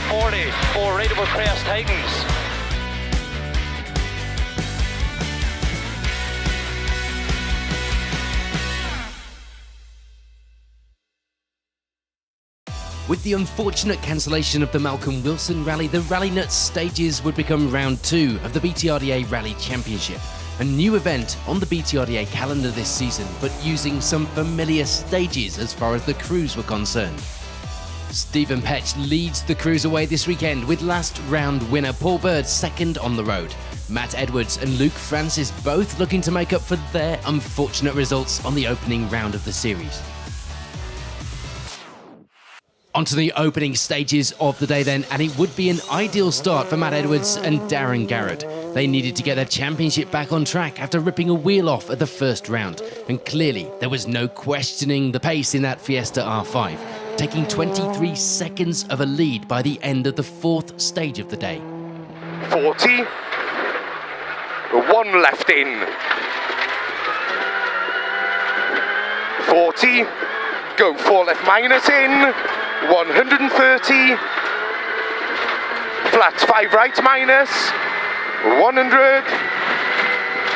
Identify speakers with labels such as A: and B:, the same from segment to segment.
A: 40 for Rateable Crest Titans.
B: With the unfortunate cancellation of the Malcolm Wilson Rally, the Rallynuts stages would become round 2 of the Btrda Rally Championship, a new event on the Btrda calendar this season, but using some familiar stages as far as the crews were concerned. Stephen Petch leads the crews away this weekend with last round winner Paul Bird second on the road. Matt Edwards and Luke Francis both looking to make up for their unfortunate results on the opening round of the series. Onto the opening stages of the day then, and it would be an ideal start for Matt Edwards and Darren Garrett. They needed to get their championship back on track after ripping a wheel off at the first round, and clearly there was no questioning the pace in that Fiesta R5, taking 23 seconds of a lead by the end of the 4th stage of the day.
C: 40, 1 left in, 40, go 4 left minus in, 130, flat 5 right minus, 100,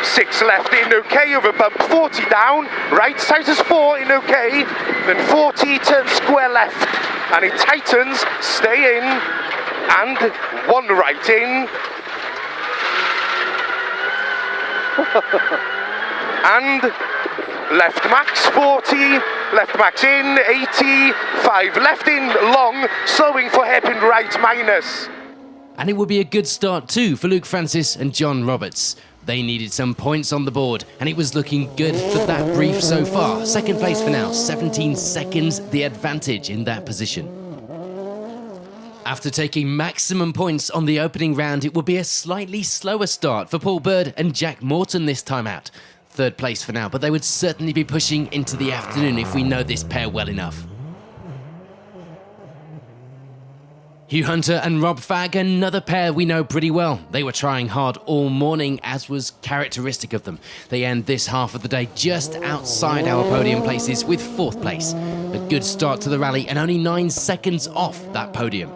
C: 6 left in okay, over bump 40 down, right tightens 4 in okay, then 40 turn square left, and it tightens, stay in, and 1 right in, and left max 40, left max in 80, 5 left in long, slowing for hairpin right minus.
B: And it would be a good start too for Luke Francis and John Roberts. They needed some points on the board, and it was looking good for that brief so far. Second place for now, 17 seconds the advantage in that position. After taking maximum points on the opening round, it will be a slightly slower start for Paul Bird and Jack Morton this time out. Third place for now, but they would certainly be pushing into the afternoon if we know this pair well enough. Hugh Hunter and Rob Fagg, another pair we know pretty well. They were trying hard all morning, as was characteristic of them. They end this half of the day just outside our podium places with 4th place. A good start to the rally and only 9 seconds off that podium.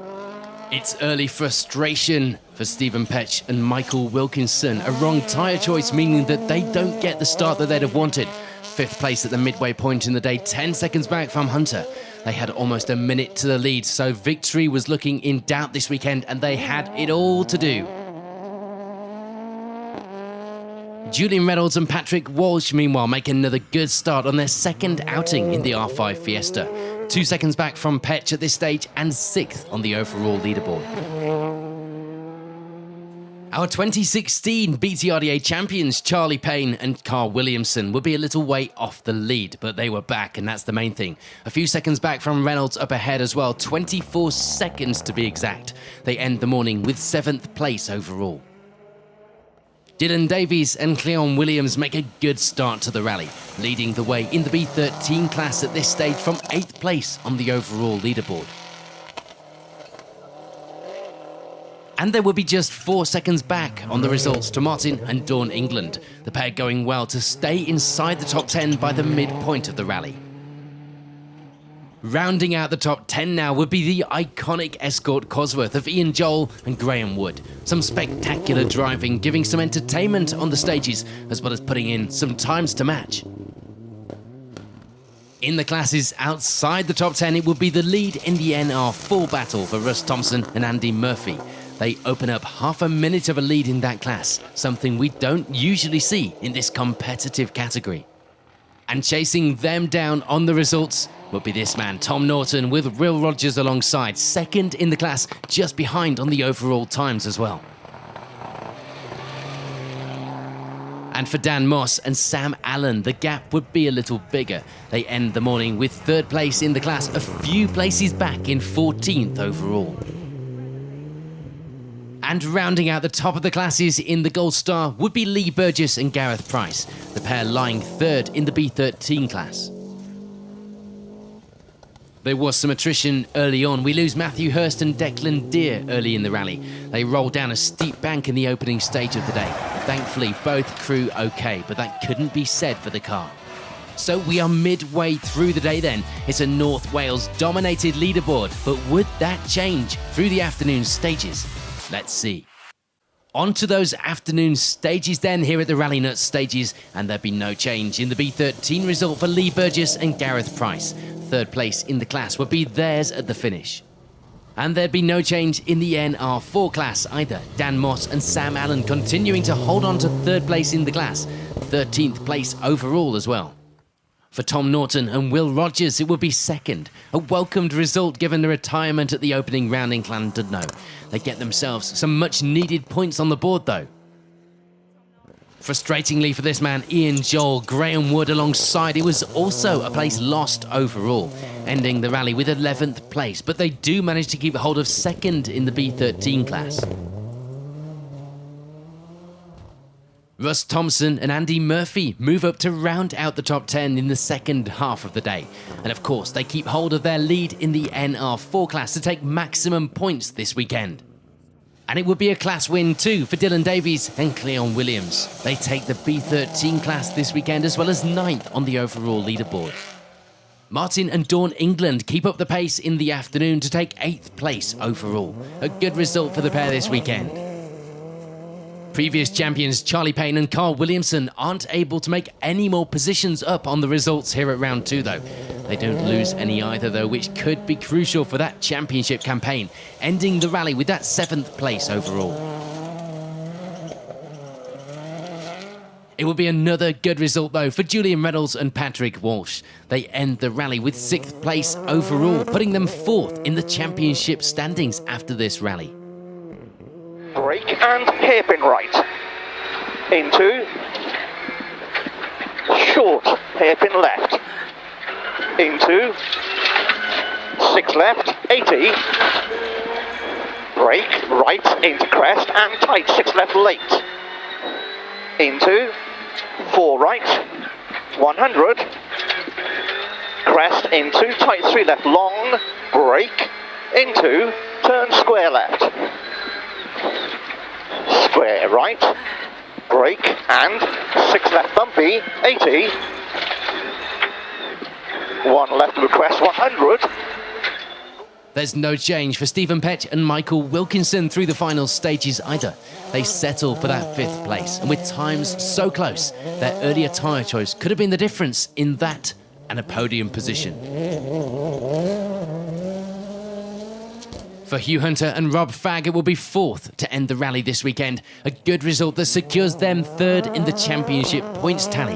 B: It's early frustration for Stephen Petch and Michael Wilkinson. A wrong tyre choice meaning that they don't get the start that they'd have wanted. 5th place at the midway point in the day, 10 seconds back from Hunter. They had almost a minute to the lead, so victory was looking in doubt this weekend, and they had it all to do. Julian Reynolds and Patrick Walsh, meanwhile, make another good start on their second outing in the R5 Fiesta. 2 seconds back from Petch at this stage and 6th on the overall leaderboard. Our 2016 Btrda champions, Charlie Payne and Carl Williamson, would be a little way off the lead, but they were back, and that's the main thing. A few seconds back from Reynolds up ahead as well, 24 seconds to be exact. They end the morning with 7th place overall. Dylan Davies and Cleon Williams make a good start to the rally, leading the way in the B13 class at this stage from 8th place on the overall leaderboard. And they will be just 4 seconds back on the results to Martin and Dawn England, the pair going well to stay inside the top 10 by the midpoint of the rally. Rounding out the top 10 now would be the iconic Escort Cosworth of Ian Joel and Graham Wood. Some spectacular driving, giving some entertainment on the stages, as well as putting in some times to match. In the classes outside the top 10, it will be the lead in the NR4 battle for Russ Thompson and Andy Murphy. They open up half a minute of a lead in that class, something we don't usually see in this competitive category. And chasing them down on the results will be this man, Tom Norton, with Will Rogers alongside, second in the class, just behind on the overall times as well. And for Dan Moss and Sam Allen, the gap would be a little bigger. They end the morning with 3rd place in the class, a few places back in 14th overall. And rounding out the top of the classes in the Gold Star would be Lee Burgess and Gareth Price, the pair lying 3rd in the B13 class. There was some attrition early on. We lose Matthew Hurst and Declan Deere early in the rally. They roll down a steep bank in the opening stage of the day. Thankfully, both crew okay, but that couldn't be said for the car. So we are midway through the day then. It's a North Wales dominated leaderboard, but would that change through the afternoon stages? Let's see. On to those afternoon stages then here at the Rallynuts stages, and there'd be no change in the B13 result for Lee Burgess and Gareth Price. Third place in the class would be theirs at the finish. And there'd be no change in the NR4 class either. Dan Moss and Sam Allen continuing to hold on to third place in the class, 13th place overall as well. For Tom Norton and Will Rogers, it would be second. A welcomed result given the retirement at the opening round in Llandudno. They get themselves some much needed points on the board though. Frustratingly for this man, Ian Joel, Graham Wood alongside, it was also a place lost overall, ending the rally with 11th place, but they do manage to keep hold of second in the B13 class. Russ Thompson and Andy Murphy move up to round out the top 10 in the second half of the day. And of course, they keep hold of their lead in the NR4 class to take maximum points this weekend. And it would be a class win too for Dylan Davies and Cleon Williams. They take the B13 class this weekend as well as 9th on the overall leaderboard. Martin and Dawn England keep up the pace in the afternoon to take 8th place overall. A good result for the pair this weekend. Previous champions Charlie Payne and Carl Williamson aren't able to make any more positions up on the results here at round 2 though. They don't lose any either though, which could be crucial for that championship campaign, ending the rally with that 7th place overall. It will be another good result though for Julian Reynolds and Patrick Walsh. They end the rally with 6th place overall, putting them 4th in the championship standings after this rally.
D: Brake and hairpin right. Into. Short, hairpin left. Into. 6 left, 80. Brake, right into crest and tight, 6 left late. Into. 4 right, 100. Crest into, tight 3 left long. Brake, into, turn square left. Square right, brake and 6 left bumpy, 80, 1 left request, 100.
B: There's no change for Stephen Petch and Michael Wilkinson through the final stages either. They settle for that 5th place, and with times so close, their earlier tyre choice could have been the difference in that and a podium position. For Hugh Hunter and Rob Fagg, it will be 4th to end the rally this weekend. A good result that secures them 3rd in the championship points tally.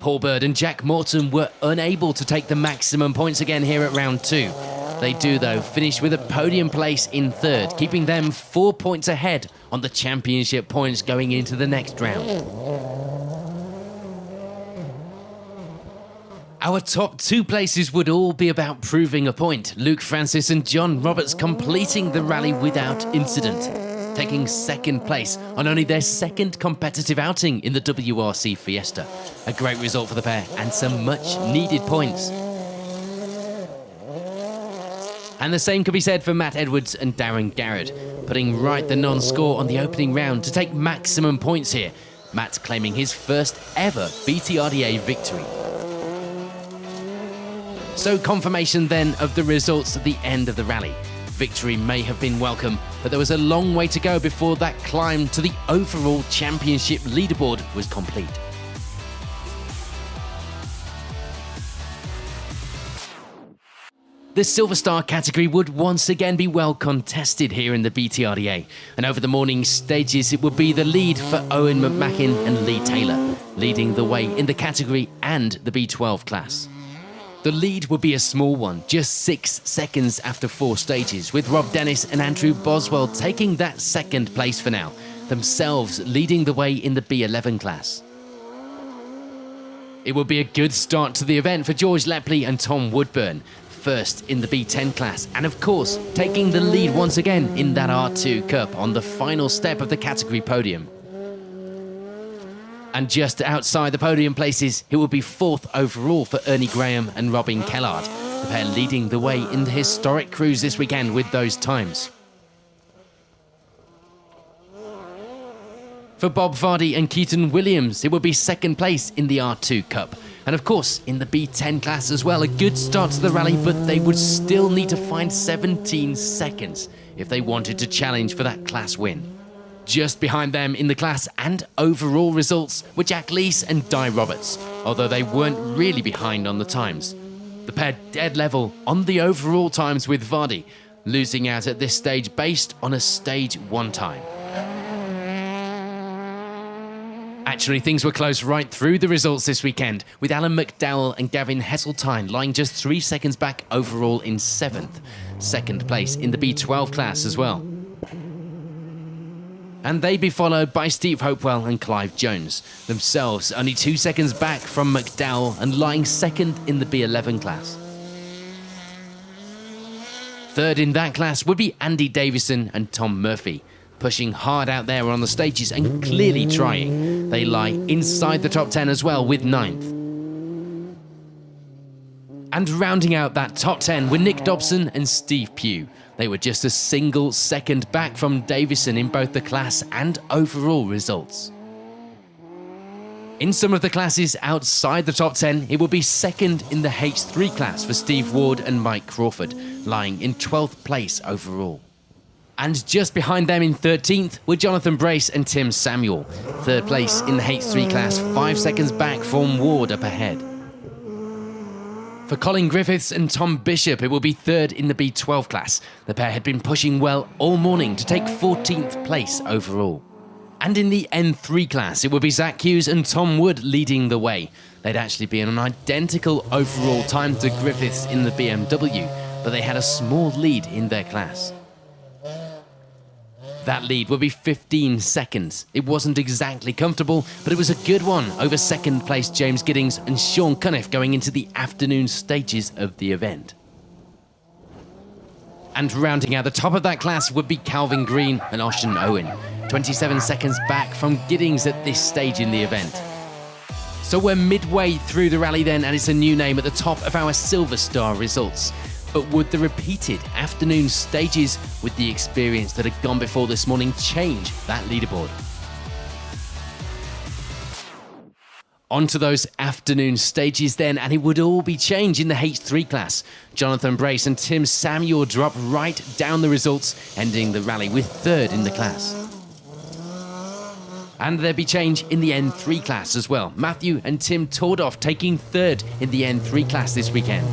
B: Paul Bird and Jack Morton were unable to take the maximum points again here at round 2. They do, though, finish with a podium place in 3rd, keeping them 4 points ahead on the championship points going into the next round. Our top 2 places would all be about proving a point. Luke Francis and John Roberts completing the rally without incident, taking 2nd place on only their 2nd competitive outing in the WRC Fiesta. A great result for the pair and some much needed points. And the same could be said for Matt Edwards and Darren Garrett, putting right the non-score on the opening round to take maximum points here. Matt claiming his first ever BTRDA victory. So confirmation then of the results at the end of the rally. Victory may have been welcome, but there was a long way to go before that climb to the overall championship leaderboard was complete. The Silver Star category would once again be well contested here in the BTRDA, and over the morning stages it would be the lead for Owen McMacken and Lee Taylor, leading the way in the category and the B12 class. The lead would be a small one, just 6 seconds after 4 stages, with Rob Dennis and Andrew Boswell taking that 2nd place for now, themselves leading the way in the B11 class. It would be a good start to the event for George Lepley and Tom Woodburn, first in the B10 class, and of course, taking the lead once again in that R2 Cup on the final step of the category podium. And just outside the podium places, it will be 4th overall for Ernie Graham and Robin Kellard, the pair leading the way in the historic cruise this weekend with those times. For Bob Vardy and Keaton Williams, it would be second place in the R2 Cup. And of course, in the B10 class as well, a good start to the rally, but they would still need to find 17 seconds if they wanted to challenge for that class win. Just behind them in the class and overall results were Jack Lees and Di Roberts, although they weren't really behind on the times. The pair dead level on the overall times with Vardy, losing out at this stage based on a stage 1 time. Actually, things were close right through the results this weekend, with Alan McDowell and Gavin Hesseltine lying just 3 seconds back overall in 7th, second place in the B12 class as well. And they'd be followed by Steve Hopewell and Clive Jones, themselves only 2 seconds back from McDowell and lying second in the B11 class. Third in that class would be Andy Davison and Tom Murphy, pushing hard out there on the stages and clearly trying. They lie inside the top 10 as well with 9th. And rounding out that top 10 were Nick Dobson and Steve Pugh. They were just a single second back from Davison in both the class and overall results. In some of the classes outside the top 10, it will be second in the H3 class for Steve Ward and Mike Crawford, lying in 12th place overall. And just behind them in 13th were Jonathan Brace and Tim Samuel, third place in the H3 class, 5 seconds back from Ward up ahead. For Colin Griffiths and Tom Bishop, it will be third in the B12 class. The pair had been pushing well all morning to take 14th place overall. And in the N3 class, it will be Zach Hughes and Tom Wood leading the way. They'd actually be an identical overall time to Griffiths in the BMW, but they had a small lead in their class. That lead would be 15 seconds. It wasn't exactly comfortable, but it was a good one over second place James Giddings and Sean Cunniff going into the afternoon stages of the event. And rounding out the top of that class would be Calvin Green and Ocean Owen, 27 seconds back from Giddings at this stage in the event. So we're midway through the rally then, and it's a new name at the top of our Silver Star results. But would the repeated afternoon stages with the experience that had gone before this morning change that leaderboard? Onto those afternoon stages then, and it would all be changed in the H3 class. Jonathan Brace and Tim Samuel drop right down the results, ending the rally with third in the class. And there'd be change in the N3 class as well. Matthew and Tim Tordoff taking third in the N3 class this weekend.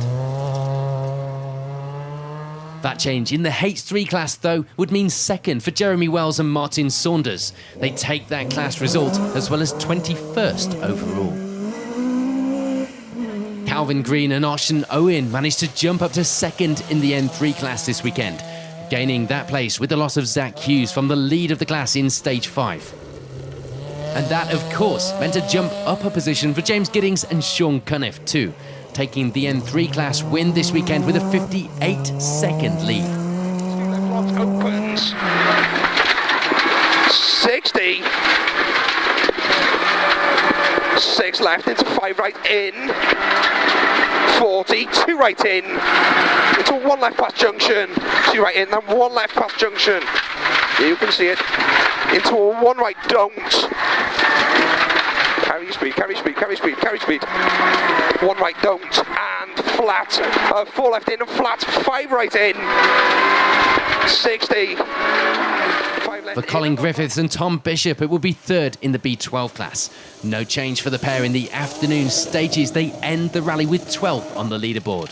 B: That change in the H3 class, though, would mean second for Jeremy Wells and Martin Saunders. They take that class result as well as 21st overall. Calvin Green and Ocean Owen managed to jump up to second in the N3 class this weekend, gaining that place with the loss of Zach Hughes from the lead of the class in stage 5. And that, of course, meant a jump up a position for James Giddings and Sean Cunniff too, taking the N3 class win this weekend with a 58-second lead.
C: Opens. 60. 6 left into 5 right in. 40, 2 right in. Into 1 left past junction. 2 right in, then 1 left past junction. You can see it. Into a 1 right don't. Carry speed, carry speed, carry speed, carry speed. 1 right don't, and flat. 4 left in and flat, 5 right in. 60. 5 left
B: for Colin Griffiths and Tom Bishop, it will be third in the B12 class. No change for the pair in the afternoon stages. They end the rally with 12th on the leaderboard.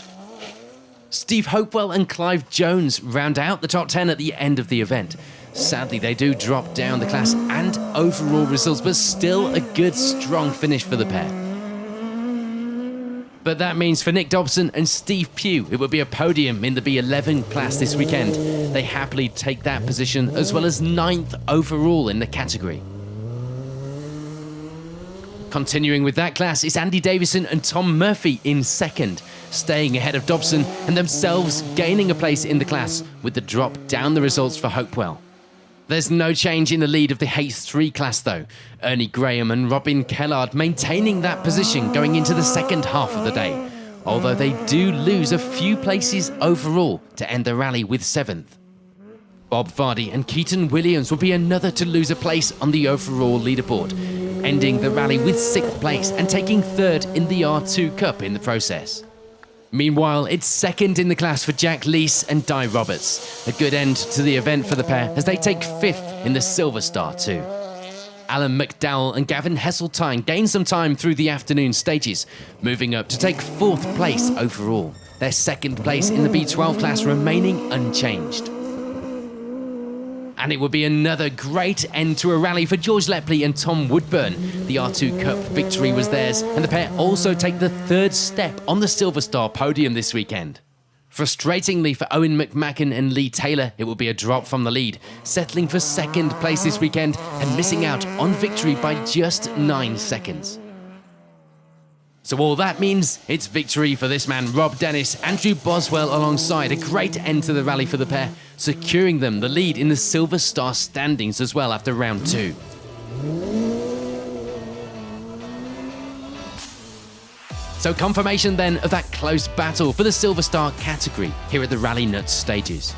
B: Steve Hopewell and Clive Jones round out the top 10 at the end of the event. Sadly, they do drop down the class and overall results, but still a good, strong finish for the pair. But that means for Nick Dobson and Steve Pugh, it will be a podium in the B11 class this weekend. They happily take that position, as well as 9th overall in the category. Continuing with that class is Andy Davison and Tom Murphy in second, staying ahead of Dobson and themselves gaining a place in the class with the drop down the results for Hopewell. There's no change in the lead of the H3 class though. Ernie Graham and Robin Kellard maintaining that position going into the second half of the day, although they do lose a few places overall to end the rally with 7th. Bob Vardy and Keaton Williams will be another to lose a place on the overall leaderboard, ending the rally with 6th place and taking 3rd in the R2 Cup in the process. Meanwhile, it's 2nd in the class for Jack Lees and Di Roberts. A good end to the event for the pair as they take 5th in the Silver Star 2. Alan McDowell and Gavin Hesseltine gained some time through the afternoon stages, moving up to take 4th place overall, their 2nd place in the B12 class remaining unchanged. And it would be another great end to a rally for George Lepley and Tom Woodburn. The R2 Cup victory was theirs, and the pair also take the 3rd step on the Silver Star podium this weekend. Frustratingly for Owen McMacken and Lee Taylor, it will be a drop from the lead, settling for 2nd place this weekend and missing out on victory by just 9 seconds. So all that means it's victory for this man Rob Dennis, Andrew Boswell alongside. A great end to the rally for the pair, securing them the lead in the Silver Star standings as well after round 2. So confirmation then of that close battle for the Silver Star category here at the Rallynuts stages.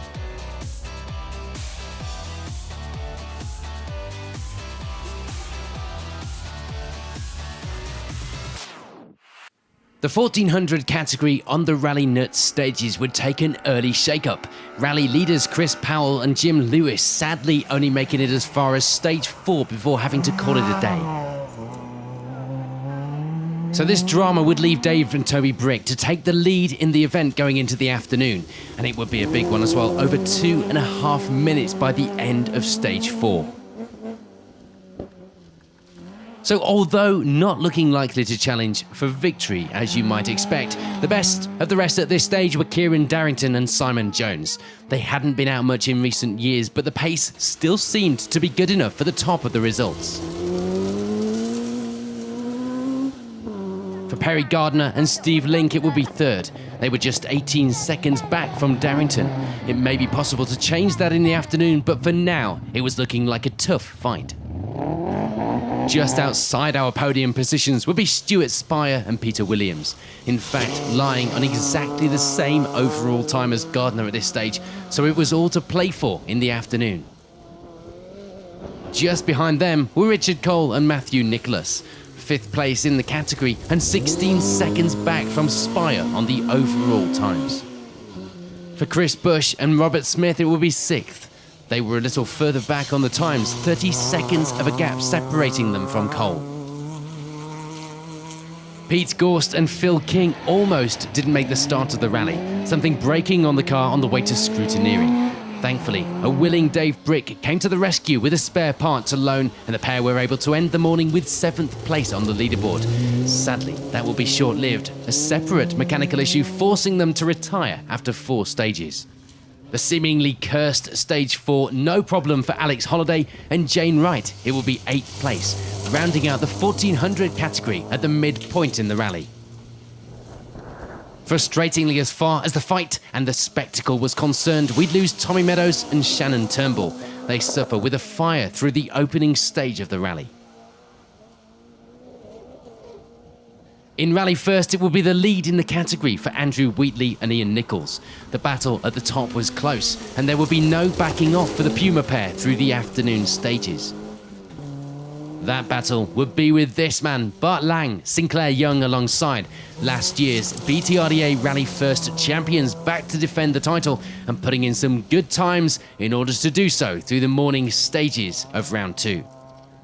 B: The 1400 category on the Rallynuts stages would take an early shake-up. Rally leaders Chris Powell and Jim Lewis sadly only making it as far as stage 4 before having to call it a day. So this drama would leave Dave and Toby Brick to take the lead in the event going into the afternoon, and it would be a big one as well, over 2.5 minutes by the end of stage 4. So although not looking likely to challenge for victory as you might expect, the best of the rest at this stage were Kieran Darrington and Simon Jones. They hadn't been out much in recent years, but the pace still seemed to be good enough for the top of the results. For Perry Gardner and Steve Link, it would be 3rd. They were just 18 seconds back from Darrington. It may be possible to change that in the afternoon, but for now, it was looking like a tough fight. Just outside our podium positions would be Stuart Spire and Peter Williams. In fact, lying on exactly the same overall time as Gardner at this stage, so it was all to play for in the afternoon. Just behind them were Richard Cole and Matthew Nicholas, 5th place in the category and 16 seconds back from Spire on the overall times. For Chris Bush and Robert Smith, it would be 6th. They were a little further back on the times, 30 seconds of a gap separating them from Cole. Pete Gorst and Phil King almost didn't make the start of the rally, something breaking on the car on the way to scrutineering. Thankfully, a willing Dave Brick came to the rescue with a spare part to loan, and the pair were able to end the morning with 7th place on the leaderboard. Sadly, that will be short-lived, a separate mechanical issue forcing them to retire after 4 stages. The seemingly cursed stage 4, no problem for Alex Holliday and Jane Wright. It will be 8th place, rounding out the 1400 category at the midpoint in the rally. Frustratingly, as far as the fight and the spectacle was concerned, we'd lose Tommy Meadows and Shannon Turnbull. They suffer with a fire through the opening stage of the rally. In Rally First, it will be the lead in the category for Andrew Wheatley and Ian Nichols. The battle at the top was close, and there will be no backing off for the Puma pair through the afternoon stages. That battle would be with this man, Bart Lang, Sinclair Young alongside. Last year's Btrda Rally First champions back to defend the title and putting in some good times in order to do so through the morning stages of round 2.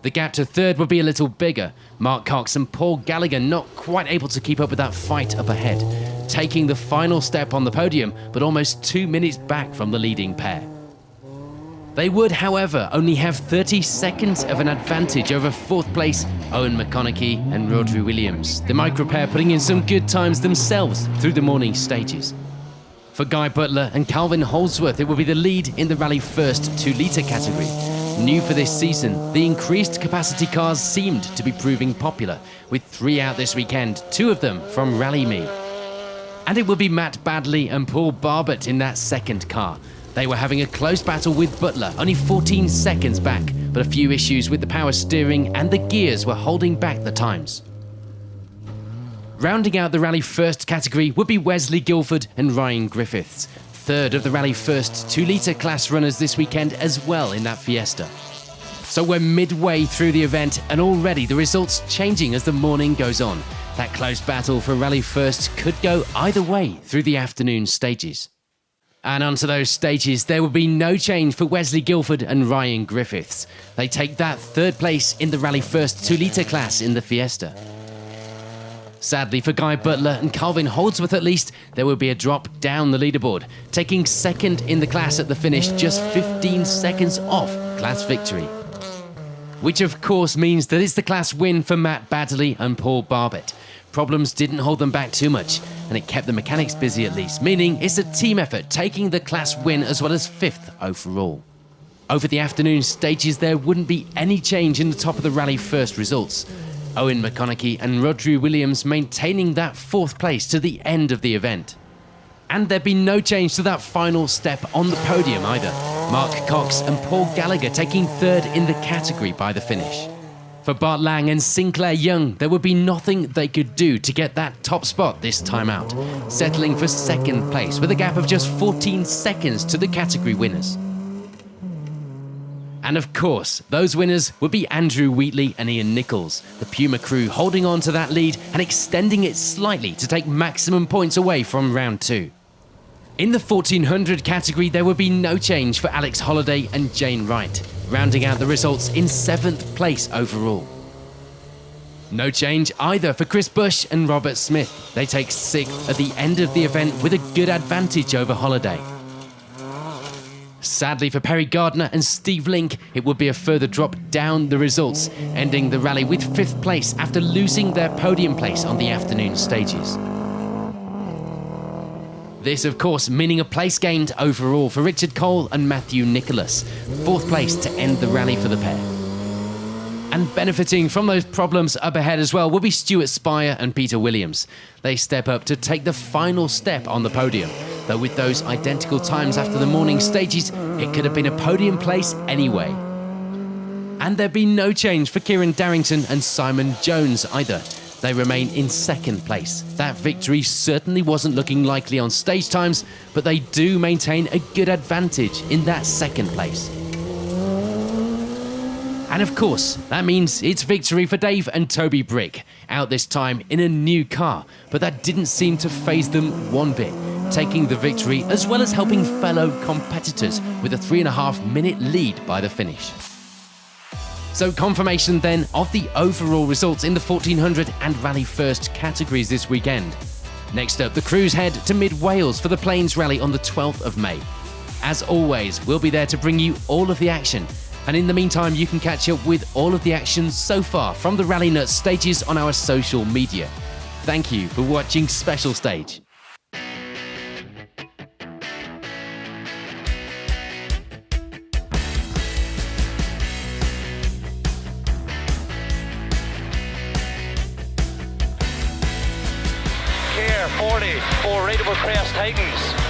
B: The gap to 3rd would be a little bigger. Mark Cox and Paul Gallagher not quite able to keep up with that fight up ahead, taking the final step on the podium, but almost 2 minutes back from the leading pair. They would, however, only have 30 seconds of an advantage over 4th place Owen McConaughey and Rodri Williams, the micro pair putting in some good times themselves through the morning stages. For Guy Butler and Calvin Holdsworth, it will be the lead in the Rally First 2-litre category. New for this season, the increased capacity cars seemed to be proving popular, with 3 out this weekend, 2 of them from Rally Me. And it will be Matt Badley and Paul Barbett in that 2nd car. They were having a close battle with Butler, only 14 seconds back, but a few issues with the power steering and the gears were holding back the times. Rounding out the Rally First category would be Wesley Guilford and Ryan Griffiths, third of the Rally First 2-litre class runners this weekend as well in that Fiesta. So we're midway through the event and already the results changing as the morning goes on. That close battle for Rally First could go either way through the afternoon stages. And onto those stages, there will be no change for Wesley Guilford and Ryan Griffiths. They take that third place in the Rally First 2-litre class in the Fiesta. Sadly for Guy Butler and Calvin Holdsworth at least, there will be a drop down the leaderboard, taking second in the class at the finish, just 15 seconds off class victory. Which of course means that it's the class win for Matt Baddeley and Paul Barbett. Problems didn't hold them back too much, and it kept the mechanics busy at least, meaning it's a team effort taking the class win as well as 5th overall. Over the afternoon stages, there wouldn't be any change in the top of the Rally First results. Owen McConaughey and Rodri Williams maintaining that 4th place to the end of the event. And there'd be no change to that final step on the podium either. Mark Cox and Paul Gallagher taking 3rd in the category by the finish. For Bart Lang and Sinclair Young, there would be nothing they could do to get that top spot this time out, settling for 2nd place with a gap of just 14 seconds to the category winners. And of course, those winners would be Andrew Wheatley and Ian Nichols, the Puma crew holding on to that lead and extending it slightly to take maximum points away from round 2. In the 1400 category, there would be no change for Alex Holliday and Jane Wright, rounding out the results in 7th place overall. No change either for Chris Bush and Robert Smith. They take 6th at the end of the event with a good advantage over Holliday. Sadly for Perry Gardner and Steve Link, it would be a further drop down the results, ending the rally with 5th place after losing their podium place on the afternoon stages. This, of course, meaning a place gained overall for Richard Cole and Matthew Nicholas, 4th place to end the rally for the pair. And benefiting from those problems up ahead as well will be Stuart Spire and Peter Williams. They step up to take the final step on the podium, though with those identical times after the morning stages, it could have been a podium place anyway. And there'd be no change for Kieran Darrington and Simon Jones either. They remain in 2nd place. That victory certainly wasn't looking likely on stage times, but they do maintain a good advantage in that 2nd place. And of course, that means it's victory for Dave and Toby Brick, out this time in a new car, but that didn't seem to faze them one bit, taking the victory as well as helping fellow competitors with a 3.5-minute lead by the finish. So confirmation then of the overall results in the 1400 and Rally First categories this weekend. Next up, the crews head to Mid-Wales for the Plains Rally on the 12th of May. As always, we'll be there to bring you all of the action. And in the meantime, you can catch up with all of the action so far from the Rallynuts stages on our social media. Thank you for watching Special Stage.
A: Care 40 for Rateable Crest Titans.